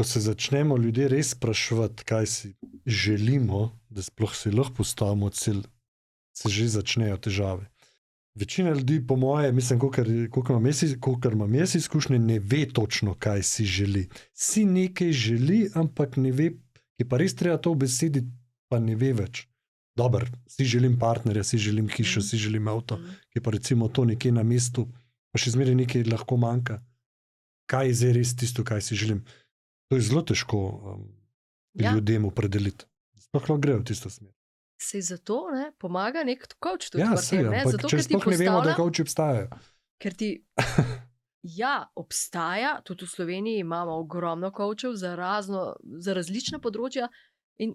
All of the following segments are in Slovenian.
ko se začnemo ljudje res spraševati, kaj si želimo, da sploh si lahko postavimo cilj, se že začnejo težave. Večina ljudi, po moje, mislim, kolikor imam jaz izkušnje, ne ve točno, kaj si želi. Si nekaj želi, ampak ne ve, je pa res treba to v besedi, pa ne ve več. Dobar, si želim partnerja, si želim hišo, si želim avto, ki pa recimo to nekje na mestu, pa še zmeraj nekaj lahko manjka. Kaj je zdaj res tisto, kaj si želim? To je zelo težko ljudem opredeliti. Sploh lahko grejo v tisto smer. Sej zato pomaga nek coach tudi. Ja, sej, ampak če sploh ne vemo, da coachi obstajajo. Ker ti, obstaja, tudi v Sloveniji imamo ogromno coachov za različna področja in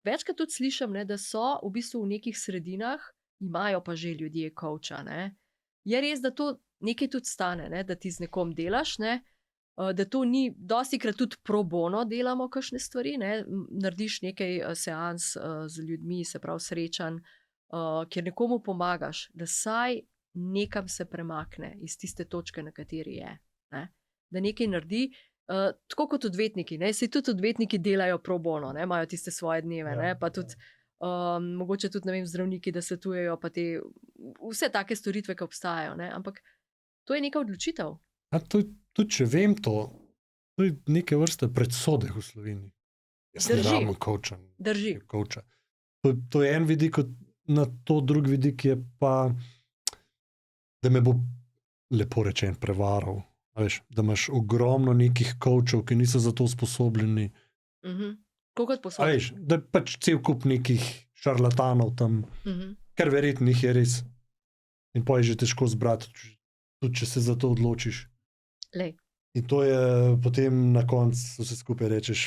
večkrat tudi slišim, da so v bistvu v nekih sredinah, imajo pa že ljudje coacha. Je res, da to nekaj tudi stane, da ti z nekom delaš, da to ni, dostikrat tudi pro bono delamo kakšne stvari, narediš nekaj seans z ljudmi, se pravi srečanj, kjer nekomu pomagaš, da saj nekam se premakne iz tiste točke, na kateri je. Da nekaj naredi, tako kot odvetniki, saj tudi odvetniki delajo pro bono, imajo tiste svoje dneve, pa tudi mogoče tudi, ne vem, zdravniki, da svetujejo, pa te vse take storitve, ki obstajajo, ampak to je neka odločitev. Tudi če vem to je neke vrste predsodek v Sloveniji. Jaz ne rabim coacha. Drži. To je en vidik, na to drug vidik je pa, da me bo lepo rečen prevaral. Veš, da imaš ogromno nekih coachov, ki niso za to sposobljeni. Koliko sposobni? Veš, da pač cel kup nekih šarlatanov tam, ker verjetno jih je res. In pa je že težko zbrati, tudi če se za to odločiš. Lej. In to je potem na koncu vse skupaj rečeš,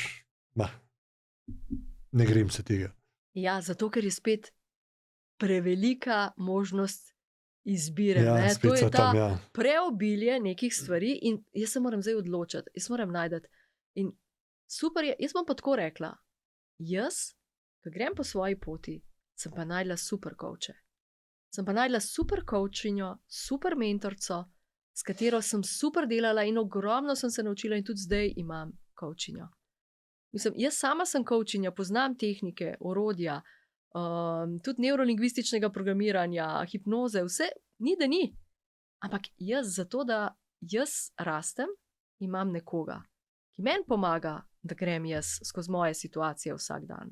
ne grem se tega. Ja, zato ker je spet prevelika možnost izbire. To je ta preobilje nekih stvari in jaz se moram zdaj odločiti, jaz moram najdati. In super je, jaz bom pa tako rekla, jaz, ko grem po svoji poti, sem pa najdla super coache. Sem pa najdla super coachinjo, super mentorco, s katero sem super delala in ogromno sem se naučila in tudi zdaj imam coachinjo. Mislim, jaz sama sem coachinja, poznam tehnike, orodja, tudi neurolingvističnega programiranja, hipnoze, vse, ni da ni. Ampak jaz zato, da jaz rastem, imam nekoga, ki meni pomaga, da grem jaz skozi moje situacije vsak dan.